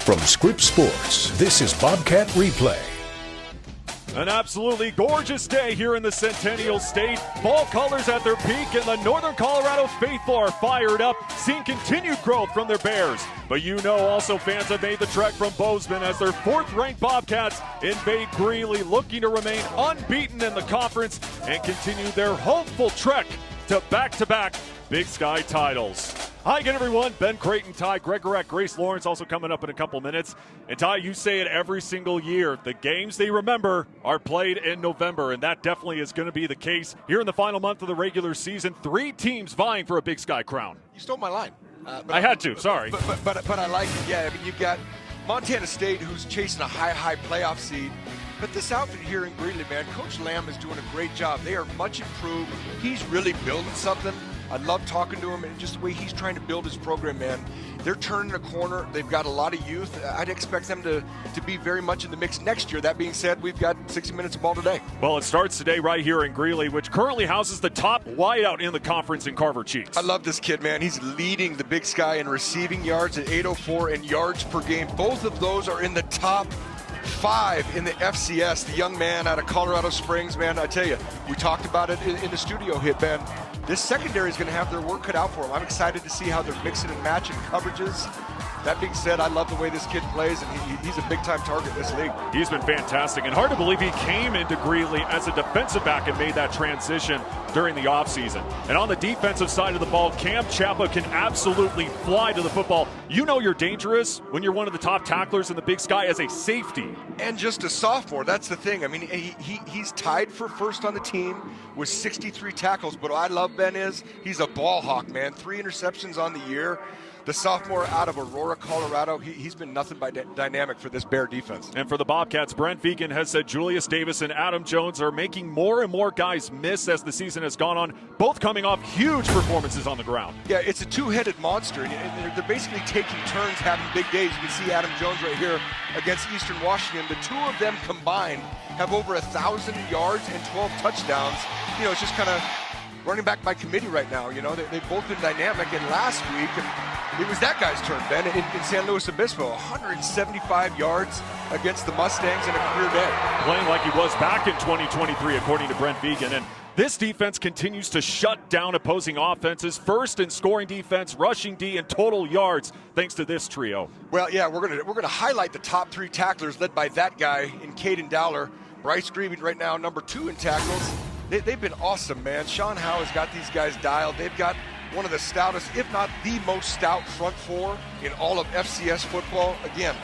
From Scripps Sports, this is Bobcat Replay. An absolutely gorgeous day here in the Centennial State. Fall colors at their peak, and the Northern Colorado faithful are fired up, seeing continued growth from their Bears. But you know also fans have made the trek from Bozeman as their fourth-ranked Bobcats invade Greeley, looking to remain unbeaten in the conference and continue their hopeful trek to back-to-back Big Sky titles. Hi again, everyone. Ben Creighton, Ty Gregorak, Grace Lawrence also coming up in a couple minutes. And Ty, you say it every single year. The games they remember are played in November, and that definitely is going to be the case here in the final month of the regular season. 3 teams vying for a Big Sky crown. You stole my line. I had to, sorry. But I like it. Yeah, I mean, you've got Montana State, who's chasing a high playoff seed. But this outfit here in Greeley, man, Coach Lamb is doing a great job. They are much improved. He's really building something. I love talking to him and just the way he's trying to build his program, man. They're turning a corner. They've got a lot of youth. I'd expect them to be very much in the mix next year. That being said, we've got 60 minutes of ball today. Well, it starts today right here in Greeley, which currently houses the top wideout in the conference in Carver Cheeks. I love this kid, man. He's leading the Big Sky in receiving yards at 804 and yards per game. Both of those are in the top 5 in the FCS. The young man out of Colorado Springs, man, I tell you, we talked about it in the studio hit, Ben. This secondary is going to have their work cut out for them. I'm excited to see how they're mixing and matching coverages. That being said, I love the way this kid plays, and he's a big-time target in this league. He's been fantastic, and hard to believe he came into Greeley as a defensive back and made that transition during the offseason. And on the defensive side of the ball, Cam Chapa can absolutely fly to the football. You know you're dangerous when you're one of the top tacklers in the Big Sky as a safety. And just a sophomore, that's the thing. I mean, he's tied for first on the team with 63 tackles, but what I love, Ben, is he's a ball hawk, man. 3 interceptions on the year. The sophomore out of Aurora, Colorado, he's been nothing but dynamic for this Bear defense. And for the Bobcats, Brent Vegan has said Julius Davis and Adam Jones are making more and more guys miss as the season has gone on, both coming off huge performances on the ground. Yeah, it's a two-headed monster, and they're basically taking turns having big days. You can see Adam Jones right here against Eastern Washington. The two of them combined have over 1,000 yards and 12 touchdowns. You know, it's just kind of running back by committee right now. You know, they've both been dynamic, and last week, it was that guy's turn, Ben, in San Luis Obispo. 175 yards against the Mustangs in a career day. Playing like he was back in 2023, according to Brent Vegan. And this defense continues to shut down opposing offenses, first in scoring defense, rushing D, and total yards, thanks to this trio. Well, yeah, we're gonna highlight the top 3 tacklers led by that guy in Caden Dowler. Bryce Grieving right now, number 2 in tackles. They've been awesome, man. Sean Howe has got these guys dialed. They've got one of the stoutest, if not the most stout front 4 in all of FCS football. Again,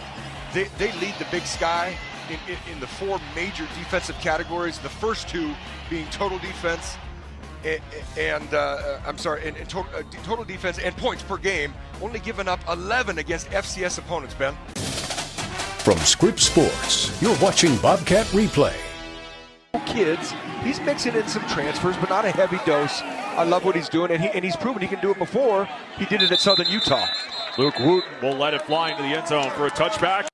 they lead the Big Sky in the 4 major defensive categories. The first 2 being total defense and total defense and points per game, only giving up 11 against FCS opponents, Ben. From Scripps Sports, you're watching Bobcat Replay. Kids, he's mixing in some transfers, but not a heavy dose. I love what he's doing, and he's proven he can do it before. He did it at Southern Utah. Luke Wooten will let it fly into the end zone for a touchback.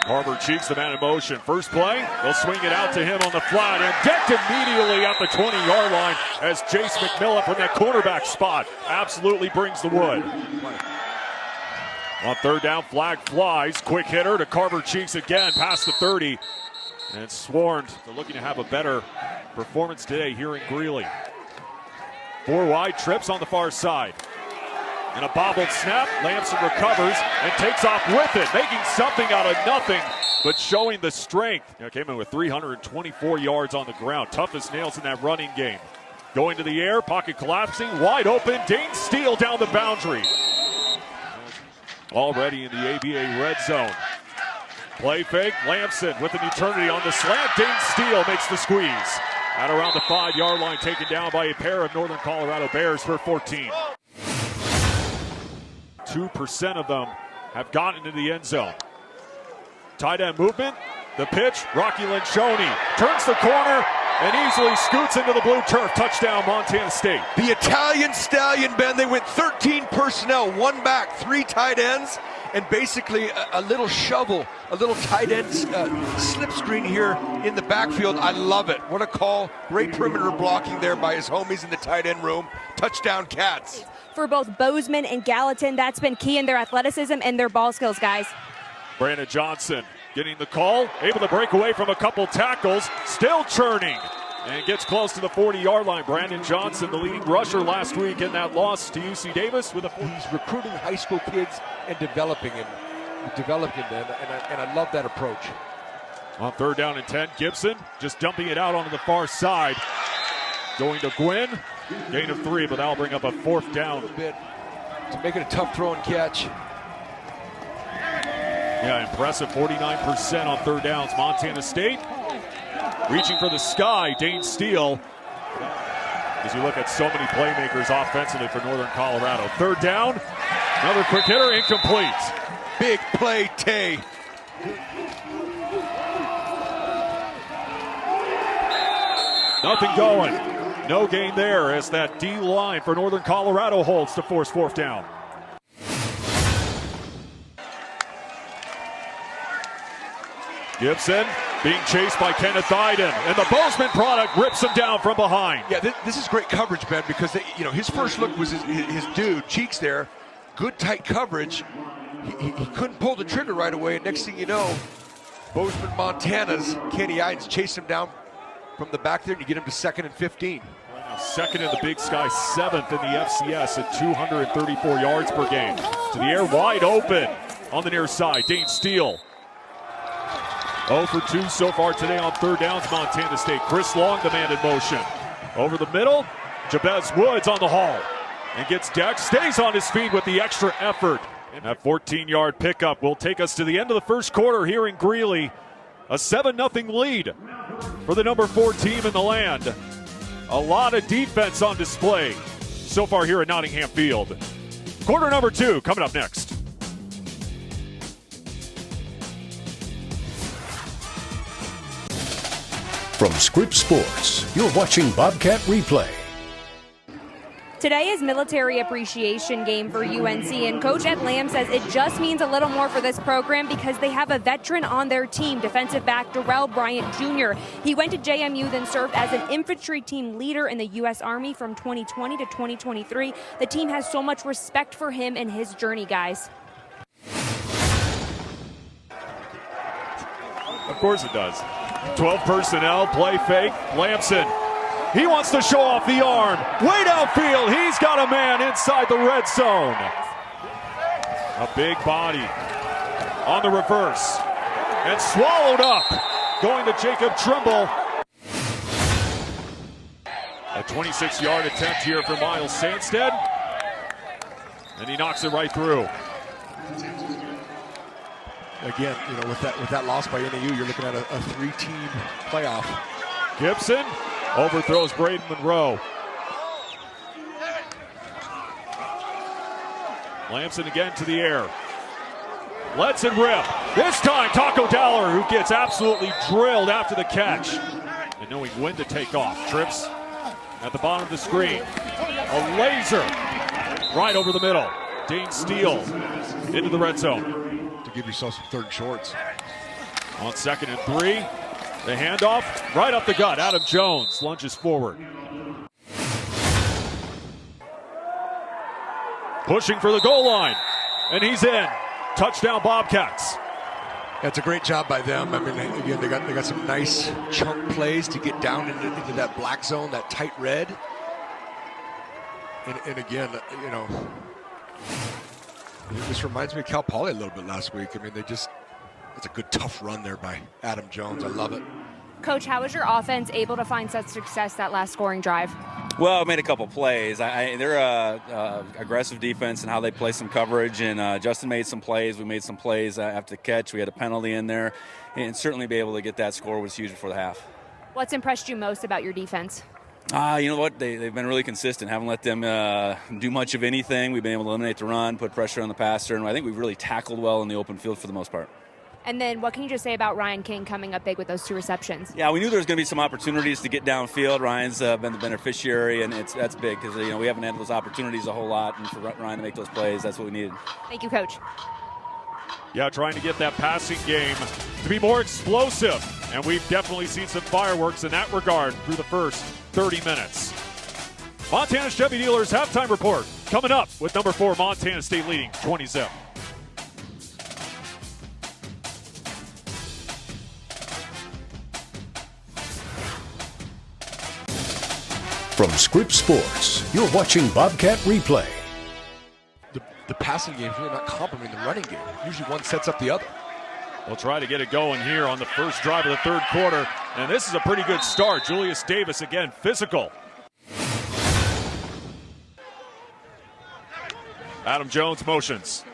Carver Cheeks, the man in motion. First play, they'll swing it out to him on the flat, and decked immediately at the 20-yard line as Jace McMillan from that cornerback spot absolutely brings the wood. On third down, flag flies. Quick hitter to Carver Cheeks again, past the 30. And Swarmed, they're looking to have a better performance today here in Greeley. 4 wide, trips on the far side. And a bobbled snap, Lamson recovers and takes off with it, making something out of nothing, but showing the strength. Came in with 324 yards on the ground. Tough as nails in that running game. Going to the air, pocket collapsing, wide open, Dane Steele down the boundary. Already in the ABA red zone. Play fake, Lamson with an eternity on the slant. Dane Steele makes the squeeze. At around the 5-yard line, taken down by a pair of Northern Colorado Bears for 14. 2% of them have gotten into the end zone. Tight end movement, the pitch, Rocky Lencioni turns the corner and easily scoots into the blue turf. Touchdown, Montana State. The Italian Stallion, Ben, they went 13 personnel, 1 back, 3 tight ends, and basically a little shovel, a little tight end slip screen here in the backfield. I love it. What a call. Great perimeter blocking there by his homies in the tight end room. Touchdown, Cats. for both Bozeman and Gallatin. That's been key in their athleticism and their ball skills, guys. Brandon Johnson getting the call, able to break away from a couple tackles, still churning, and gets close to the 40-yard line. Brandon Johnson, the leading rusher last week in that loss to UC Davis. He's recruiting high school kids and developing them, and I love that approach. On 3rd down and 10, Gibson just dumping it out onto the far side. Going to Gwynn, gain of 3, but that'll bring up a 4th down. A bit to make it a tough throw and catch. Yeah, impressive 49% on 3rd downs. Montana State reaching for the sky. Dane Steele. As you look at so many playmakers offensively for Northern Colorado. 3rd down, another quick hitter, incomplete. Big play, Tay. Nothing going. No gain there as that D line for Northern Colorado holds to force 4th down. Gibson being chased by Kenneth Iden, and the Bozeman product rips him down from behind. Yeah, this is great coverage, Ben, because his first look was his dude, Cheeks there. Good tight coverage. He couldn't pull the trigger right away, and next thing you know, Bozeman, Montana's Kenny Iden's chased him down from the back there, and you get him to 2nd and 15. Right now, 2nd in the Big Sky, 7th in the FCS at 234 yards per game. To the air, wide open on the near side. Dane Steele. 0 for 2 so far today on 3rd downs, Montana State. Chris Long, the man in motion. Over the middle, Jabez Woods on the haul. And gets decked, stays on his feet with the extra effort. And that 14-yard pickup will take us to the end of the first quarter here in Greeley. A 7-0 lead for the number 4 team in the land. A lot of defense on display so far here at Nottingham Field. Quarter number 2 coming up next. From Scripps Sports, you're watching Bobcat Replay. Today is Military Appreciation Game for UNC, and Coach Ed Lamb says it just means a little more for this program because they have a veteran on their team, defensive back Darrell Bryant Jr. He went to JMU, then served as an infantry team leader in the U.S. Army from 2020 to 2023. The team has so much respect for him and his journey, guys. Of course it does. 12 personnel, play fake, Lamson. He wants to show off the arm. Way downfield, he's got a man inside the red zone. A big body on the reverse. And swallowed up. Going to Jacob Trimble. A 26-yard attempt here for Miles Sandstead. And he knocks it right through. Again, with that loss by NAU, you're looking at a 3-team playoff. Gibson overthrows Braden Monroe. Lamson again to the air. Lets it rip. This time, Taco Dowler, who gets absolutely drilled after the catch. And knowing when to take off. Trips at the bottom of the screen. A laser right over the middle. Dane Steele into the red zone. To give yourself some 3rd shorts. On 2nd and 3, the handoff right up the gut. Adam Jones lunges forward. Pushing for the goal line, and he's in. Touchdown Bobcats. That's a great job by them. I mean, again, they got some nice chunk plays to get down into that black zone, that tight red. And again, this reminds me of Cal Poly a little bit last week. I mean, it's a good tough run there by Adam Jones. I love it. Coach, how was your offense able to find such success that last scoring drive? Well, I made a couple plays. They're aggressive defense and how they play some coverage, and Justin made some plays. We made some plays after the catch. We had a penalty in there, and certainly be able to get that score was huge before the half. What's impressed you most about your defense? You know what? They've been really consistent. Haven't let them do much of anything. We've been able to eliminate the run, put pressure on the passer, and I think we've really tackled well in the open field for the most part. And then what can you just say about Ryan King coming up big with those 2 receptions? Yeah, we knew there was going to be some opportunities to get downfield. Ryan's been the beneficiary, and that's big because we haven't had those opportunities a whole lot, and for Ryan to make those plays, that's what we needed. Thank you, Coach. Yeah, trying to get that passing game to be more explosive, and we've definitely seen some fireworks in that regard through the first 30 minutes. Montana Chevy Dealers halftime report. coming up with number 4 Montana State leading 20-0. From Scripps Sports, you're watching Bobcat Replay. The passing game is really not complementing the running game. Usually one sets up the other. They'll try to get it going here on the first drive of the third quarter. And this is a pretty good start. Julius Davis again, physical. Adam Jones motions.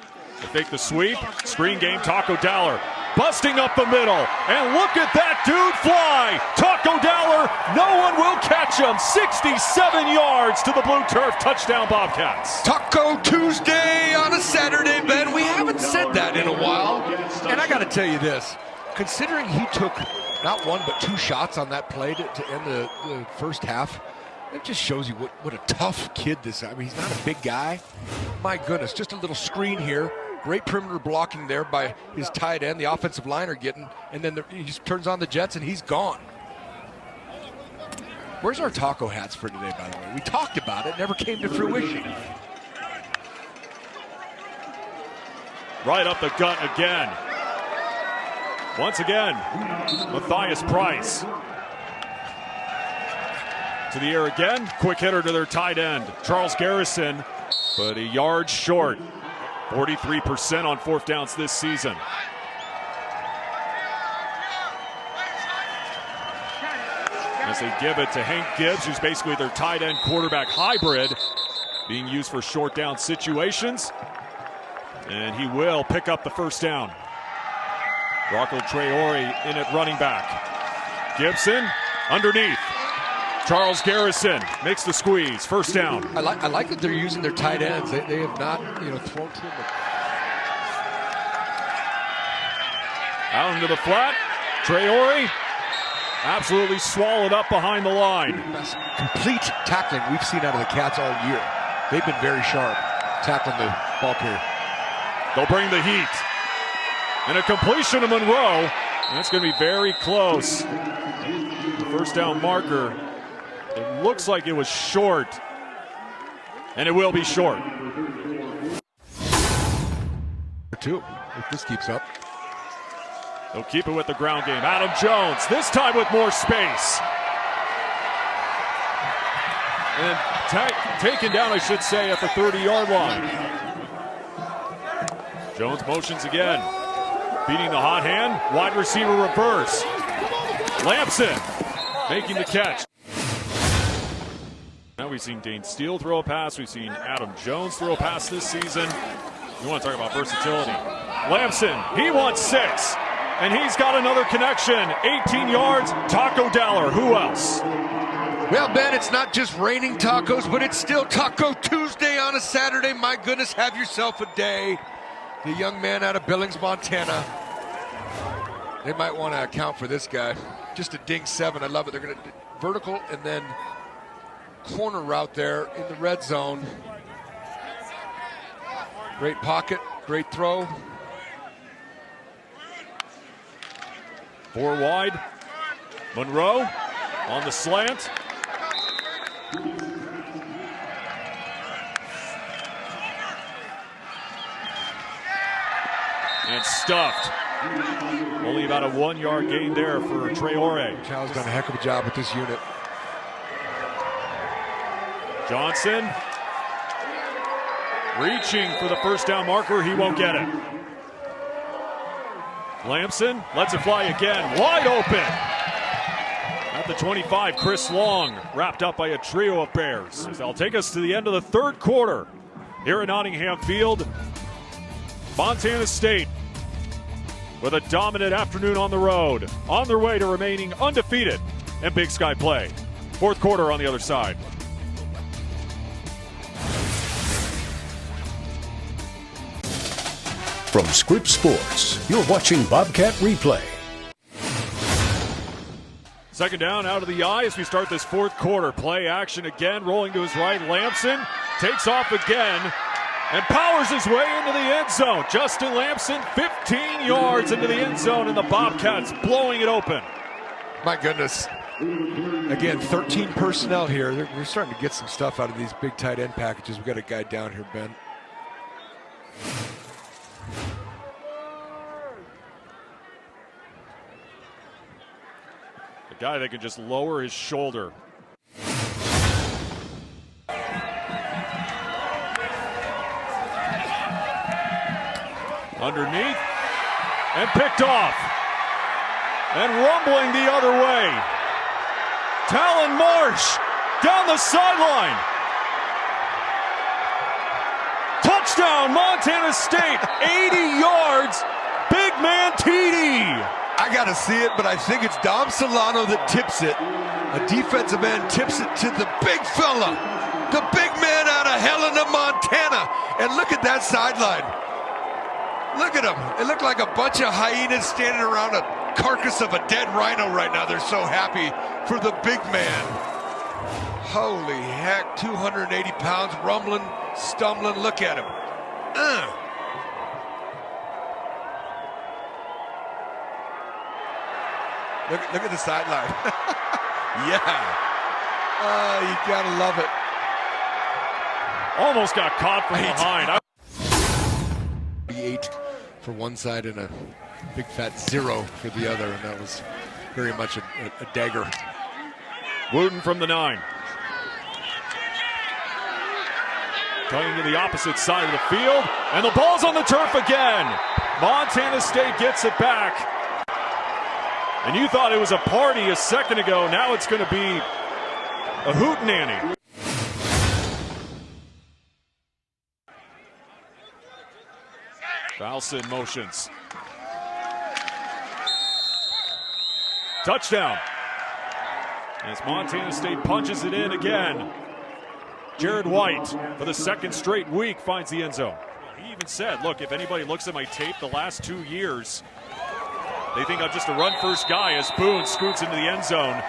They fake the sweep. Screen game, Taco Dowler. Busting up the middle. And look at that dude fly. Taco Dowler, no one will catch him. 67 yards to the blue turf. Touchdown Bobcats. Taco Tuesday on a Saturday, Ben. We haven't said that in a while. And I got to tell you this. Considering he took not one but 2 shots on that play to end the first half, it just shows you what a tough kid this is. I mean, he's not a big guy. My goodness, just a little screen here. Great perimeter blocking there by his tight end. The offensive line are getting, and then he just turns on the Jets and he's gone. Where's our taco hats for today, by the way? We talked about it, never came to fruition. Right up the gut again. Once again, Matthias Price. To the air again. Quick hitter to their tight end, Charles Garrison, but a yard short. 43% on 4th downs this season. As they give it to Hank Gibbs, who's basically their tight end quarterback hybrid, being used for short down situations. And he will pick up the first down. Rocco Traore in at running back. Gibson underneath. Charles Garrison makes the squeeze. First down. I like that they're using their tight ends. They have not, thrown to them. Out into the flat. Traore absolutely swallowed up behind the line. Best complete tackling we've seen out of the Cats all year. They've been very sharp tackling the ball carrier. They'll bring the heat. And a completion to Monroe. And that's going to be very close. The first down marker. It looks like it was short. And it will be short. 2, if this keeps up. They'll keep it with the ground game. Adam Jones, this time with more space. And taken down, I should say, at the 30-yard line. Jones motions again. Beating the hot hand. Wide receiver reverse. Lampson making the catch. Now we've seen Dane Steele throw a pass. We've seen Adam Jones throw a pass this season. You want to talk about versatility. Lampson, he wants 6. And he's got another connection. 18 yards, Taco Dowler. Who else? Well, Ben, it's not just raining tacos, but it's still Taco Tuesday on a Saturday. My goodness, have yourself a day. The young man out of Billings, Montana. They might want to account for this guy. Just a ding 7. I love it. They're going to vertical and then corner route there in the red zone. Great pocket, great throw. 4 wide. Monroe on the slant. And stuffed. Only about a 1-yard gain there for Traore. Cal's done a heck of a job with this unit. Johnson reaching for the first down marker. He won't get it. Lampson lets it fly again. Wide open. At the 25, Chris Long wrapped up by a trio of Bears. They'll take us to the end of the third quarter here at Nottingham Field. Montana State with a dominant afternoon on the road, on their way to remaining undefeated in Big Sky play. Fourth quarter on the other side. From Scripps Sports, you're watching Bobcat Replay. Second down out of the eye as we start this fourth quarter. Play action again, rolling to his right. Lampson takes off again and powers his way into the end zone. Justin Lampson, 15 yards into the end zone, and the Bobcats blowing it open. My goodness, Again, 13 personnel here. We're starting to get some stuff out of these big tight end packages. We've got a guy down here, Ben. A guy that can just lower his shoulder. Underneath, and picked off. And rumbling the other way. Talon Marsh down the sideline. Touchdown, Montana State, 80 yards. Big man TD. I got to see it, but I think it's Dom Solano that tips it. A defensive end tips it to the big fella, the big man out of Helena, Montana. And look at that sideline. Look at them. It looked like a bunch of hyenas standing around a carcass of a dead rhino right now. They're so happy for the big man. Holy heck, 280 pounds, rumbling, stumbling. Look at him. Look at the sideline. Yeah. You gotta love it. Almost got caught from behind. 8 for one side and a big fat 0 for the other, and that was very much a dagger. Wooten from the 9. Cutting to the opposite side of the field, and the ball's on the turf again. Montana State gets it back. And you thought it was a party a second ago. Now it's going to be a hootenanny. Valson motions. Touchdown. As Montana State punches it in again. Jared White, for the second straight week, finds the end zone. He even said, look, if anybody looks at my tape the last 2 years, they think I'm just a run-first guy as Boone scoots into the end zone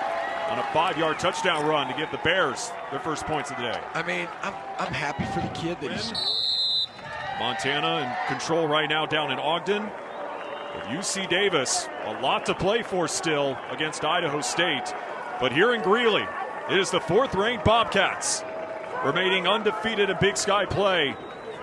on a 5-yard touchdown run to give the Bears their first points of the day. I mean, I'm happy for the kid that he's... Montana in control right now down in Ogden. With UC Davis, a lot to play for still against Idaho State. But here in Greeley, it is the 4th-ranked Bobcats remaining undefeated in Big Sky play.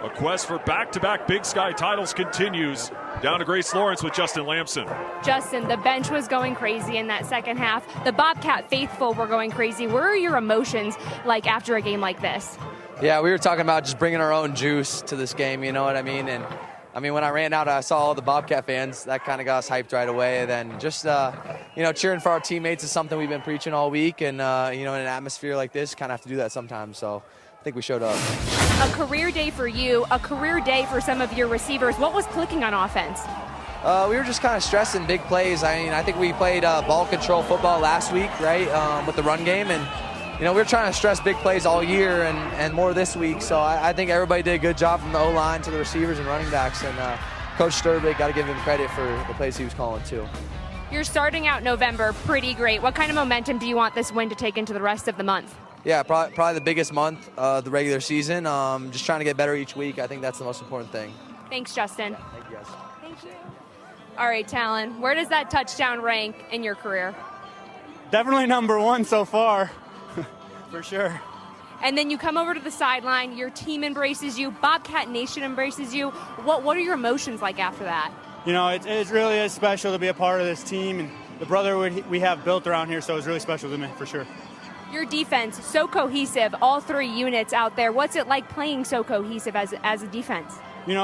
A quest for back-to-back Big Sky titles continues. Down to Grace Lawrence with Justin Lamson. Justin, the bench was going crazy in that second half. The Bobcat faithful were going crazy. What are your emotions like after a game like this? Yeah, we were talking about just bringing our own juice to this game, you know what I mean? And I mean, when I ran out, I saw all the Bobcat fans. That kind of got us hyped right away. And then just, cheering for our teammates is something we've been preaching all week. And, in an atmosphere like this, kind of have to do that sometimes. So I think we showed up. A career day for you, a career day for some of your receivers. What was clicking on offense? We were just kind of stressing big plays. I mean, I think we played ball control football last week, right, with the run game. And, we were trying to stress big plays all year and more this week. So I think everybody did a good job from the O-line to the receivers and running backs. And Coach Sturbick, got to give him credit for the plays he was calling too. You're starting out November pretty great. What kind of momentum do you want this win to take into the rest of the month? Yeah, probably the biggest month of the regular season. Just trying to get better each week. I think that's the most important thing. Thanks, Justin. Thank you, guys. Thank you. All right, Talon, where does that touchdown rank in your career? Definitely number 1 so far. For sure. And then you come over to the sideline, your team embraces you, Bobcat Nation embraces you. What are your emotions like after that? It really is special to be a part of this team and the brotherhood we have built around here, so it's really special to me, for sure. Your defense, so cohesive, all 3 units out there. What's it like playing so cohesive as a defense? We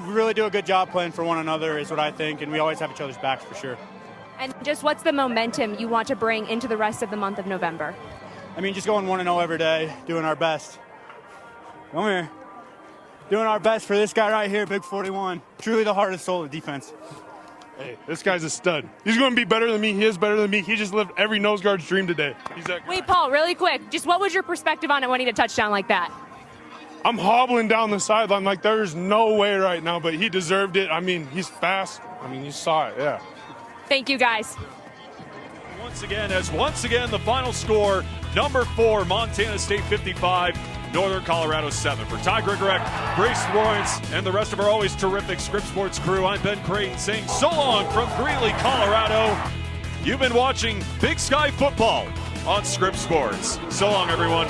really do a good job playing for one another is what I think, and we always have each other's backs, for sure. And just what's the momentum you want to bring into the rest of the month of November? I mean, just going 1-0 every day, doing our best. Come here. Doing our best for this guy right here, Big 41. Truly the heart and soul of defense. Hey, this guy's a stud. He's going to be better than me. He is better than me. He just lived every nose guard's dream today. He's that guy. Wait, Paul, really quick. Just what was your perspective on it winning a touchdown like that? I'm hobbling down the sideline like there's no way right now, but he deserved it. I mean, he's fast. I mean, you saw it, yeah. Thank you, guys. Once again, the final score, number 4, Montana State 55, Northern Colorado 7. For Ty Grigorek, Grace Lawrence, and the rest of our always terrific Scripps Sports crew, I'm Ben Creighton saying so long from Greeley, Colorado. You've been watching Big Sky Football on Scripps Sports. So long, everyone.